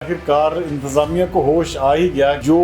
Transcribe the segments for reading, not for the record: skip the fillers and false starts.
आखिरकार इंतजामिया को होश आ ही गया। जो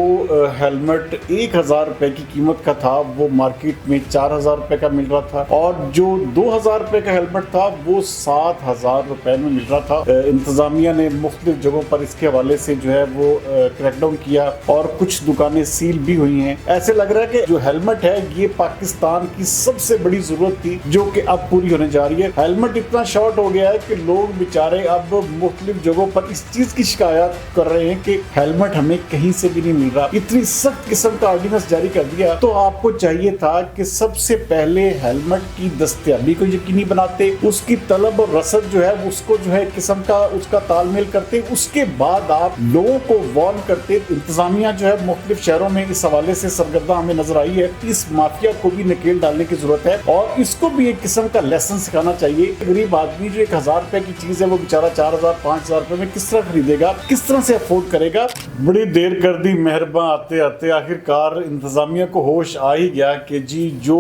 हेलमेट 1000 रुपए की कीमत का था वो मार्केट में 4000 रुपए का मिल रहा था, और जो 2000 रुपए का हेलमेट था वो 7000 रुपए में मिल रहा था। इंतजामिया ने मुख्तलिफ जगहों पर इसके हवाले से जो है वो क्रैकडाउन किया और कुछ दुकानें सील भी हुई हैं। ऐसे लग रहा है कि जो हेलमेट है ये पाकिस्तान की सबसे बड़ी जरूरत थी जो कि अब पूरी होने जा रही है। हेलमेट इतना शॉर्ट हो गया है कि लोग बेचारे अब मुख्तलिफ जगहों पर इस चीज की शिकायत कर रहे हैं कि हेलमेट हमें कहीं से भी नहीं मिल रहा। इतनी सख्त किस्म का ऑर्डिनेंस जारी कर दिया, तो आपको चाहिए था कि सबसे पहले हेलमेट की दस्तयाबी को यकीनी बनाते, उसकी तलब और रसद जो है उसको जो है किस्म का उसका तालमेल करते, उसके बाद आप लोगों को वार्न करते। इंतजामिया जो है मुख्तलिफ शहरों में इस हवाले से सरगर्दा हमें नजर आई है। इस माफिया को भी नकेल डालने की जरूरत है और इसको भी एक किस्म का लेसन सिखाना चाहिए। गरीब आदमी जो 1000 रुपए की चीज है वो बेचारा 4000 5000 रुपए में किस तरह खरीदेगा, किस तरह से अफोर्ड करेगा। बड़ी देर कर दी मेहरबान आते आते आखिरकार इंतजामिया को होश आ ही गया कि जी जो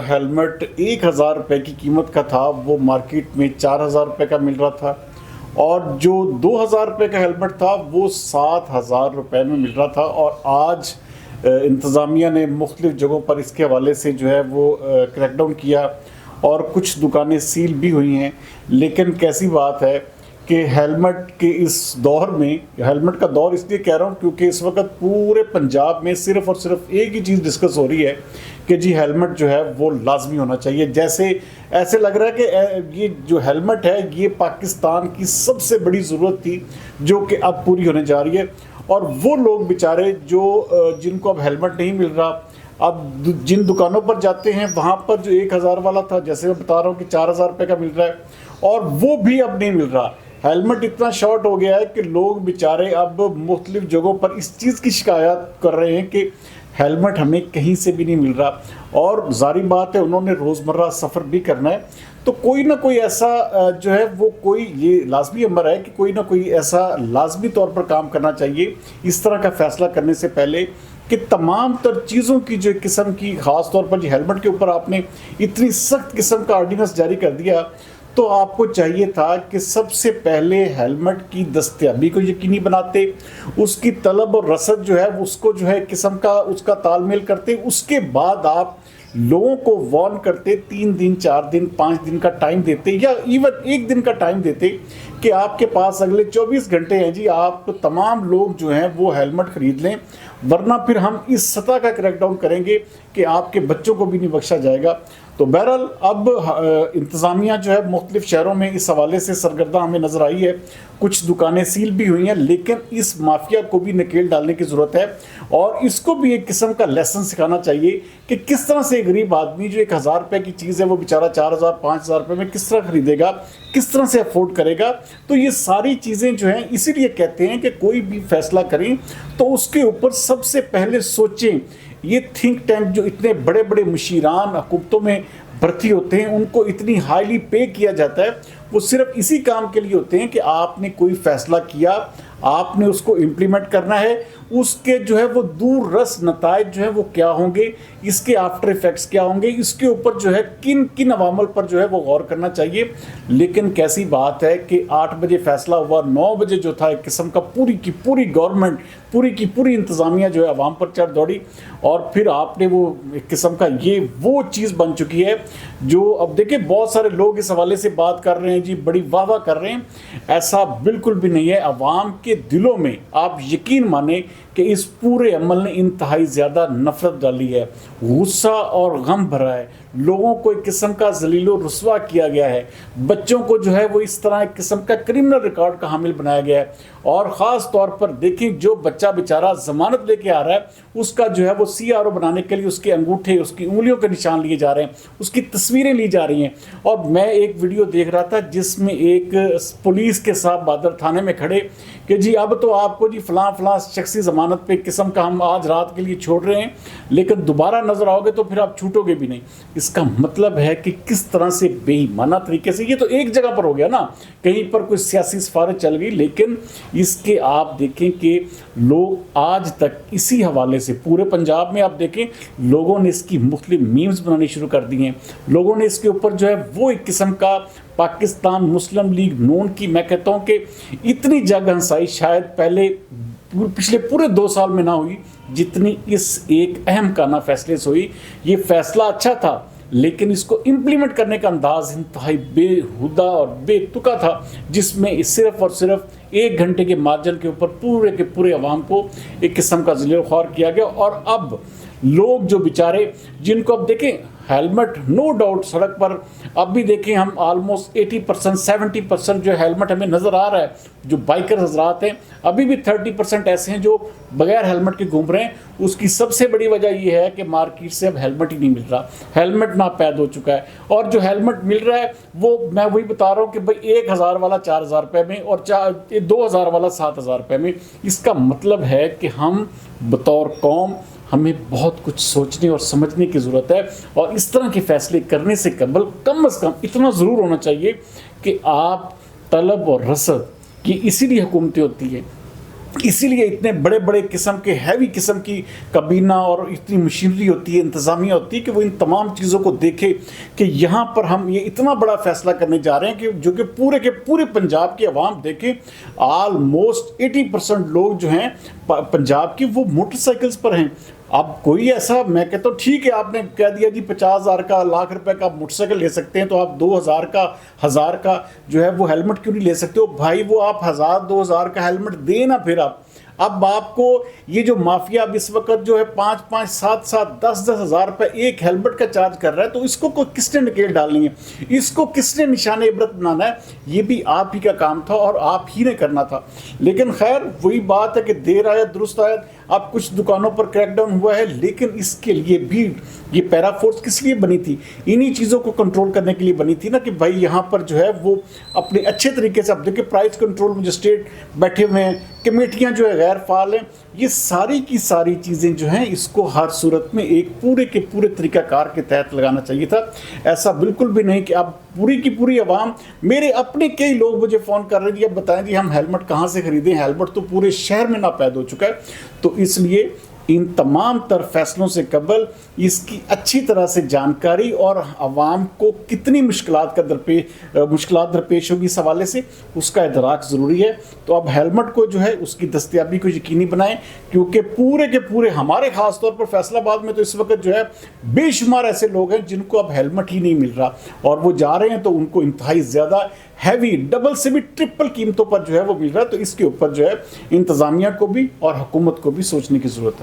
हेलमेट 1000 रुपए की कीमत का था वो मार्केट में 4000 रुपए का मिल रहा था, और जो 2000 रुपए का हेलमेट था वो 7000 रुपए में मिल रहा था। और आज इंतजामिया ने मुख्तलिफ जगहों पर इसके हवाले से जो है वो क्रैकडाउन किया और कुछ दुकानें सील भी हुई हैं। लेकिन कैसी बात है कि हेलमेट के इस दौर में, हेलमेट का दौर इसलिए कह रहा हूँ क्योंकि इस वक्त पूरे पंजाब में सिर्फ और सिर्फ एक ही चीज़ डिस्कस हो रही है कि जी हेलमेट जो है वो लाजमी होना चाहिए। जैसे ऐसे लग रहा है कि ये जो हेलमेट है ये पाकिस्तान की सबसे बड़ी ज़रूरत थी जो कि अब पूरी होने जा रही है। और वो लोग बेचारे जो जिनको अब हेलमेट नहीं मिल रहा, अब जिन दुकानों पर जाते हैं वहाँ पर जो 1000 वाला था, जैसे मैं बता रहा हूँ कि 4000 रुपये का मिल रहा है, और वो भी अब नहीं मिल रहा। हेलमेट इतना शॉर्ट हो गया है कि लोग बेचारे अब मुख्तलिफ जगहों पर इस चीज़ की शिकायत कर रहे हैं कि हेलमेट हमें कहीं से भी नहीं मिल रहा। और जारी बात है उन्होंने रोज़मर्रा सफ़र भी करना है, तो कोई ना कोई ऐसा जो है वो कोई ये लाजमी अमर है कि कोई ना कोई ऐसा लाजमी तौर पर काम करना चाहिए इस तरह का फ़ैसला करने से पहले कि तमाम तर चीज़ों की जो किस्म की, ख़ास तौर पर जो हेलमेट के ऊपर आपने इतनी सख्त किस्म का ऑर्डिनेंस जारी कर दिया, तो आपको चाहिए था कि सबसे पहले हेलमेट की दस्तयाबी को यकीनी बनाते, उसकी तलब और रसद जो है उसको जो है किस्म का उसका तालमेल करते, उसके बाद आप लोगों को वार्न करते, 3 दिन 4 दिन 5 दिन का टाइम देते या इवन 1 दिन का टाइम देते कि आपके पास अगले 24 घंटे हैं जी, आप तमाम लोग जो हैं वो हेलमेट खरीद लें, वरना फिर हम इस सतह का क्रैकडाउन करेंगे कि आपके बच्चों को भी नहीं बख्शा जाएगा। तो बहरहाल अब इंतज़ामिया जो है मुख्तलिफ शहरों में इस हवाले से सरगर्दा हमें नज़र आई है। कुछ दुकानें सील भी हुई हैं, लेकिन इस माफिया को भी नकेल डालने की ज़रूरत है और इसको भी एक किस्म का लेसन सिखाना चाहिए कि किस तरह से गरीब आदमी जो 1000 रुपये की चीज़ है वो बेचारा 4000 5000 रुपये में किस तरह खरीदेगा, किस तरह से अफोर्ड करेगा। तो ये सारी चीज़ें जो हैं इसीलिए कहते हैं कि कोई भी फैसला करें तो उसके ऊपर सबसे पहले सोचें। ये थिंक टैंक जो इतने बड़े बड़े मुशीरान हुकूमतों में भर्ती होते हैं, उनको इतनी हाईली पे किया जाता है, वो सिर्फ इसी काम के लिए होते हैं कि आपने कोई फैसला किया, आपने उसको इम्प्लीमेंट करना है, उसके जो है वो दूर रस नताइज जो है वो क्या होंगे, इसके आफ्टर इफेक्ट्स क्या होंगे, इसके ऊपर जो है किन किन अवामल पर जो है वो गौर करना चाहिए। लेकिन कैसी बात है कि 8 बजे फैसला हुआ, 9 बजे जो था एक किस्म का पूरी की पूरी गवर्नमेंट, पूरी की पूरी इंतज़ामिया जो है अवाम पर चढ़ दौड़ी, और फिर आपने वो एक किस्म का ये वो चीज़ बन चुकी है जो अब देखिए बहुत सारे लोग इस हवाले से बात कर रहे हैं जी, बड़ी वाह वाह कर रहे हैं। ऐसा बिल्कुल भी नहीं है। अवाम के दिलों में आप यकीन माने कि इस पूरे अमल ने इंतहाई ज़्यादा नफरत डाली है, गुस्सा और गम भरा है, लोगों को एक किस्म का जलीलो रुस्वा किया गया है, बच्चों को जो है वो इस तरह एक किस्म का क्रिमिनल रिकॉर्ड का हामिल बनाया गया है। और ख़ास तौर पर देखें जो बच्चा बेचारा ज़मानत लेके आ रहा है उसका जो है वो CRO बनाने के लिए उसके अंगूठे, उसकी उंगलियों के निशान लिए जा रहे हैं, उसकी तस्वीरें ली जा रही हैं। और मैं एक वीडियो देख रहा था जिसमें एक पुलिस के साथ बादर थाने में खड़े कि जी अब तो आपको जी फ़लाँ शख्सी ज़मानत पे किस्म का हम आज रात के लिए छोड़ रहे हैं, लेकिन दोबारा नज़र आओगे तो फिर आप छूटोगे भी नहीं। इसका मतलब है कि किस तरह से बेईमाना तरीके से, ये तो एक जगह पर हो गया ना, कहीं पर कोई सियासी सिफारिश चल गई, लेकिन इसके आप देखें कि लोग आज तक इसी हवाले से पूरे पंजाब में आप देखें लोगों ने इसकी मुख्तलिफ मीम्स बनानी शुरू कर दी हैं, लोगों ने इसके ऊपर जो है वो एक किस्म का पाकिस्तान मुस्लिम लीग नून की, मैं कहता हूँ कि इतनी जग हंसाई शायद पहले पिछले पूरे 2 साल में ना हुई जितनी इस एक अहम काना फैसले से हुई। ये फैसला अच्छा था लेकिन इसको इम्प्लीमेंट करने का अंदाज इंतहाई बेहुदा और बेतुका था, जिसमें सिर्फ और सिर्फ 1 घंटे के मार्जिन के ऊपर पूरे के पूरे अवाम को एक किस्म का ज़िले ख्वार किया गया। और अब लोग जो बेचारे, जिनको अब देखें हेलमेट नो डाउट सड़क पर अब भी देखें हम ऑलमोस्ट 80% 70% जो हेलमेट हमें नज़र आ रहा है, जो बाइकर हजरात हैं अभी भी 30% ऐसे हैं जो बगैर हेलमेट के घूम रहे हैं। उसकी सबसे बड़ी वजह यह है कि मार्केट से अब हेलमेट ही नहीं मिल रहा, हेलमेट नापैद हो चुका है। और जो हेलमेट मिल रहा है वो मैं वही बता रहा हूँ कि भाई 1000 वाला 4000 रुपये में और 2000 वाला 7000 रुपये में। इसका मतलब है कि हम बतौर कौम हमें बहुत कुछ सोचने और समझने की ज़रूरत है। और इस तरह के फैसले करने से कम से कम इतना ज़रूर होना चाहिए कि आप तलब और रसद की इसीलिए हुकूमतें होती हैं, इसीलिए इतने बड़े बड़े किस्म के हैवी किस्म की कबीना और इतनी मशीनरी होती है, इंतज़ामिया होती है कि वो इन तमाम चीज़ों को देखे कि यहाँ पर हम ये इतना बड़ा फैसला करने जा रहे हैं कि जो कि पूरे के पूरे पंजाब की आवाम देखें। ऑलमोस्ट 80% लोग जो हैं पंजाब की वो मोटरसाइकिल्स पर हैं। अब कोई ऐसा, मैं कहता हूँ ठीक है आपने कह दिया जी 50,000 का, लाख रुपए का मोटरसाइकिल ले सकते हैं, तो आप 2000 का 1000 का जो है वो हेलमेट क्यों नहीं ले सकते हो भाई? वो आप 1000-2000 का हेलमेट देना। फिर आप अब आपको ये जो माफिया अब इस वक्त जो है 5-5, 7-7, 10-10 हज़ार रुपये एक हेलमेट का चार्ज कर रहा है, तो इसको किसने नकेल डालनी है, इसको किसने निशाने इबरत बनाना है? ये भी आप ही का काम था और आप ही ने करना था। लेकिन खैर वही बात है कि देर आया दुरुस्त आया। अब कुछ दुकानों पर क्रैकडाउन हुआ है, लेकिन इसके लिए भी ये पैरा फोर्स किस लिए बनी थी? इन्हीं चीज़ों को कंट्रोल करने के लिए बनी थी ना, कि भाई यहाँ पर जो है वो अपने अच्छे तरीके से, अब देखिए प्राइस कंट्रोल में जो स्टेट बैठे हुए हैं, कमेटियाँ जो है गैर फाल हैं, ये सारी की सारी चीज़ें जो हैं इसको हर सूरत में एक पूरे के पूरे तरीक़ाकार के तहत लगाना चाहिए था। ऐसा बिल्कुल भी नहीं कि अब पूरी की पूरी आवाम, मेरे अपने कई लोग मुझे फ़ोन कर रहे हैं, अब बताएं जी हम हेलमेट कहाँ से ख़रीदें, हेलमेट तो पूरे शहर में नापैद हो चुका है। तो इसलिए इन तमाम तर फैसलों से कबल इसकी अच्छी तरह से जानकारी और आवाम को कितनी मुश्किलात दरपेश होगी इस हवाले से उसका इदराक ज़रूरी है। तो अब हेलमेट को जो है उसकी दस्तयाबी को यकीनी बनाएं, क्योंकि पूरे के पूरे हमारे ख़ास तौर पर फैसलाबाद में तो इस वक्त जो है बेशुमार ऐसे लोग हैं जिनको अब हेलमेट ही नहीं मिल रहा, और वो जा रहे हैं तो उनको इंतहाई ज़्यादा हैवी, डबल से भी ट्रिपल कीमतों पर जो है वो मिल रहा है। तो इसके ऊपर जो है इंतज़ामिया को भी और हुकूमत को भी सोचने की ज़रूरत है।